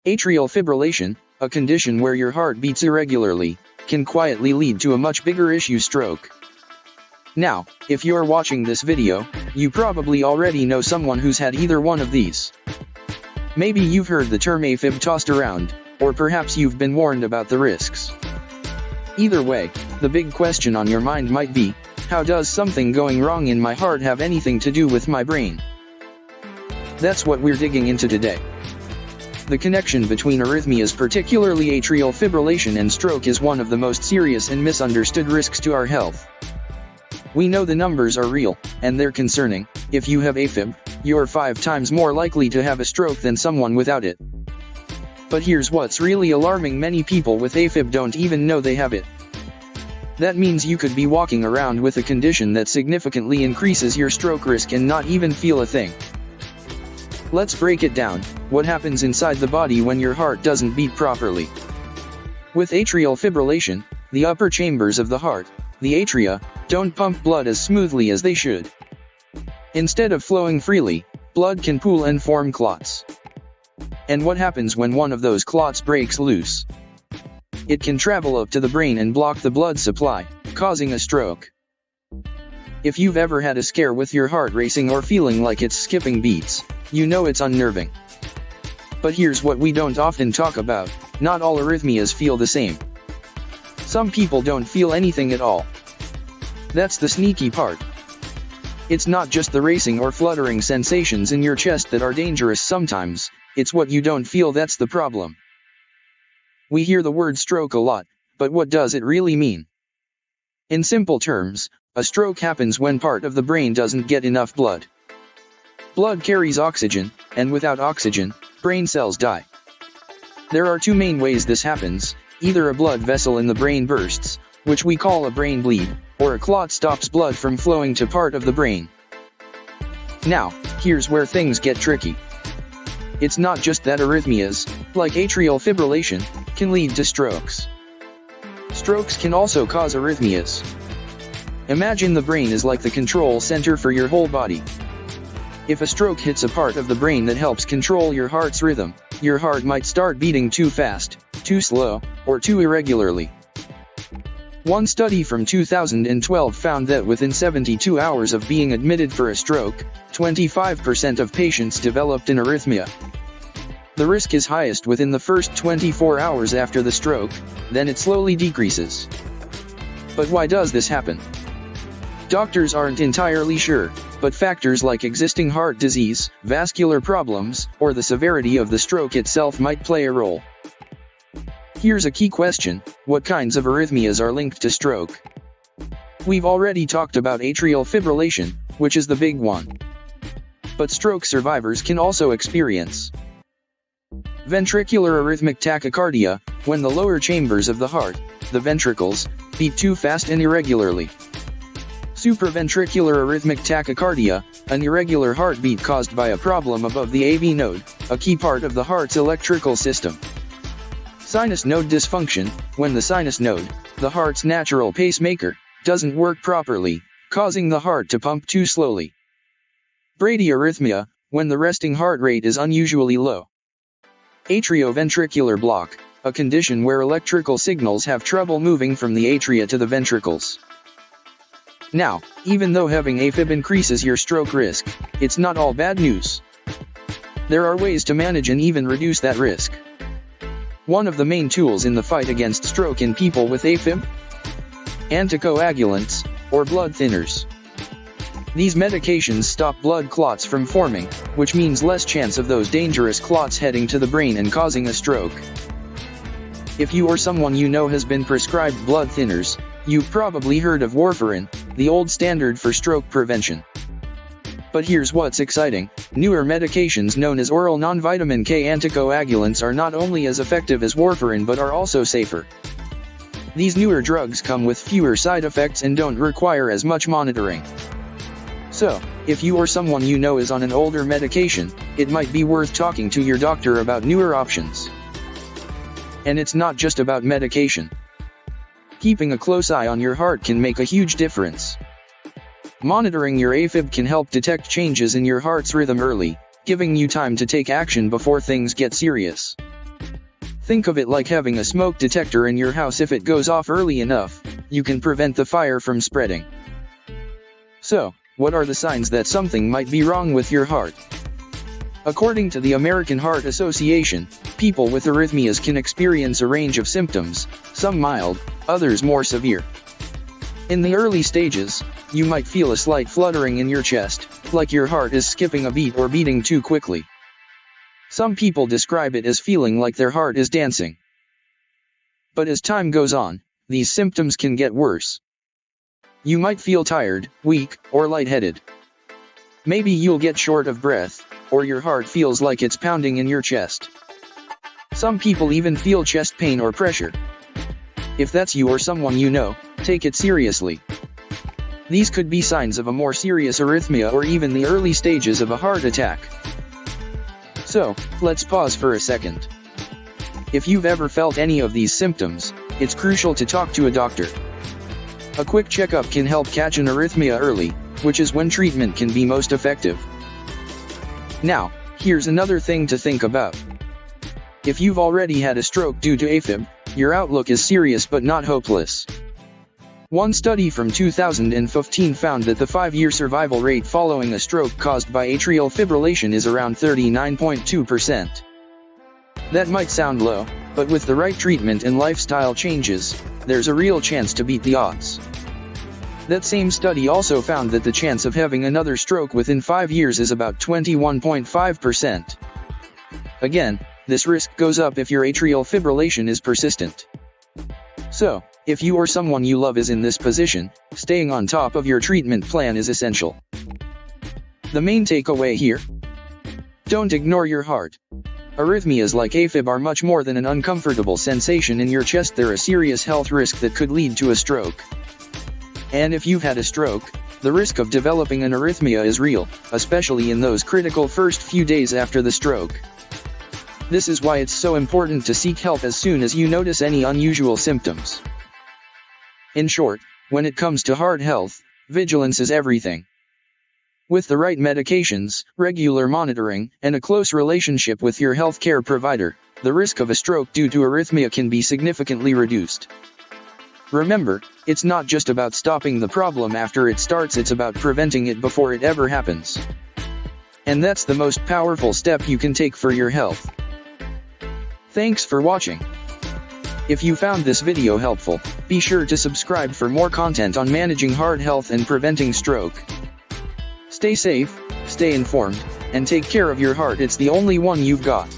Atrial fibrillation, a condition where your heart beats irregularly, can quietly lead to a much bigger issue: stroke. Now, if you're watching this video, you probably already know someone who's had either one of these. Maybe you've heard the term AFib tossed around, or perhaps you've been warned about the risks. Either way, the big question on your mind might be, how does something going wrong in my heart have anything to do with my brain? That's what we're digging into today. The connection between arrhythmias, particularly atrial fibrillation, and stroke is one of the most serious and misunderstood risks to our health. We know the numbers are real, and they're concerning. If you have AFib, you're 5 times more likely to have a stroke than someone without it. But here's what's really alarming: many people with AFib don't even know they have it. That means you could be walking around with a condition that significantly increases your stroke risk and not even feel a thing. Let's break it down. What happens inside the body when your heart doesn't beat properly? With atrial fibrillation, the upper chambers of the heart, the atria, don't pump blood as smoothly as they should. Instead of flowing freely, blood can pool and form clots. And what happens when one of those clots breaks loose? It can travel up to the brain and block the blood supply, causing a stroke. If you've ever had a scare with your heart racing or feeling like it's skipping beats, you know it's unnerving. But here's what we don't often talk about: not all arrhythmias feel the same. Some people don't feel anything at all. That's the sneaky part. It's not just the racing or fluttering sensations in your chest that are dangerous sometimes, it's what you don't feel that's the problem. We hear the word stroke a lot, but what does it really mean? In simple terms, a stroke happens when part of the brain doesn't get enough blood. Blood carries oxygen, and without oxygen, brain cells die. There are 2 main ways this happens: either a blood vessel in the brain bursts, which we call a brain bleed, or a clot stops blood from flowing to part of the brain. Now, here's where things get tricky. It's not just that arrhythmias, like atrial fibrillation, can lead to strokes. Strokes can also cause arrhythmias. Imagine the brain is like the control center for your whole body. If a stroke hits a part of the brain that helps control your heart's rhythm, your heart might start beating too fast, too slow, or too irregularly. One study from 2012 found that within 72 hours of being admitted for a stroke, 25% of patients developed an arrhythmia. The risk is highest within the first 24 hours after the stroke, then it slowly decreases. But why does this happen? Doctors aren't entirely sure, but factors like existing heart disease, vascular problems, or the severity of the stroke itself might play a role. Here's a key question: what kinds of arrhythmias are linked to stroke? We've already talked about atrial fibrillation, which is the big one. But stroke survivors can also experience ventricular arrhythmic tachycardia, when the lower chambers of the heart, the ventricles, beat too fast and irregularly. Supraventricular arrhythmic tachycardia, an irregular heartbeat caused by a problem above the AV node, a key part of the heart's electrical system. Sinus node dysfunction, when the sinus node, the heart's natural pacemaker, doesn't work properly, causing the heart to pump too slowly. Bradyarrhythmia, when the resting heart rate is unusually low. Atrioventricular block, a condition where electrical signals have trouble moving from the atria to the ventricles. Now, even though having AFib increases your stroke risk, it's not all bad news. There are ways to manage and even reduce that risk. One of the main tools in the fight against stroke in people with AFib? Anticoagulants, or blood thinners. These medications stop blood clots from forming, which means less chance of those dangerous clots heading to the brain and causing a stroke. If you or someone you know has been prescribed blood thinners, you've probably heard of warfarin, the old standard for stroke prevention. But here's what's exciting: newer medications known as oral non-vitamin K anticoagulants are not only as effective as warfarin but are also safer. These newer drugs come with fewer side effects and don't require as much monitoring. So, if you or someone you know is on an older medication, it might be worth talking to your doctor about newer options. And it's not just about medication. Keeping a close eye on your heart can make a huge difference. Monitoring your AFib can help detect changes in your heart's rhythm early, giving you time to take action before things get serious. Think of it like having a smoke detector in your house. If it goes off early enough, you can prevent the fire from spreading. So, what are the signs that something might be wrong with your heart? According to the American Heart Association, people with arrhythmias can experience a range of symptoms, some mild, others more severe. In the early stages, you might feel a slight fluttering in your chest, like your heart is skipping a beat or beating too quickly. Some people describe it as feeling like their heart is dancing. But as time goes on, these symptoms can get worse. You might feel tired, weak, or lightheaded. Maybe you'll get short of breath, or your heart feels like it's pounding in your chest. Some people even feel chest pain or pressure. If that's you or someone you know, take it seriously. These could be signs of a more serious arrhythmia or even the early stages of a heart attack. So, let's pause for a second. If you've ever felt any of these symptoms, it's crucial to talk to a doctor. A quick checkup can help catch an arrhythmia early, which is when treatment can be most effective. Now, here's another thing to think about. If you've already had a stroke due to AFib, your outlook is serious but not hopeless. One study from 2015 found that the 5-year survival rate following a stroke caused by atrial fibrillation is around 39.2%. That might sound low, but with the right treatment and lifestyle changes, there's a real chance to beat the odds. That same study also found that the chance of having another stroke within 5 years is about 21.5%. Again, this risk goes up if your atrial fibrillation is persistent. So, if you or someone you love is in this position, staying on top of your treatment plan is essential. The main takeaway here? Don't ignore your heart. Arrhythmias like AFib are much more than an uncomfortable sensation in your chest. They're a serious health risk that could lead to a stroke. And if you've had a stroke, the risk of developing an arrhythmia is real, especially in those critical first few days after the stroke. This is why it's so important to seek help as soon as you notice any unusual symptoms. In short, when it comes to heart health, vigilance is everything. With the right medications, regular monitoring, and a close relationship with your healthcare provider, the risk of a stroke due to arrhythmia can be significantly reduced. Remember, it's not just about stopping the problem after it starts, it's about preventing it before it ever happens. And that's the most powerful step you can take for your health. Thanks for watching. If you found this video helpful, be sure to subscribe for more content on managing heart health and preventing stroke. Stay safe, stay informed, and take care of your heart. It's the only one you've got.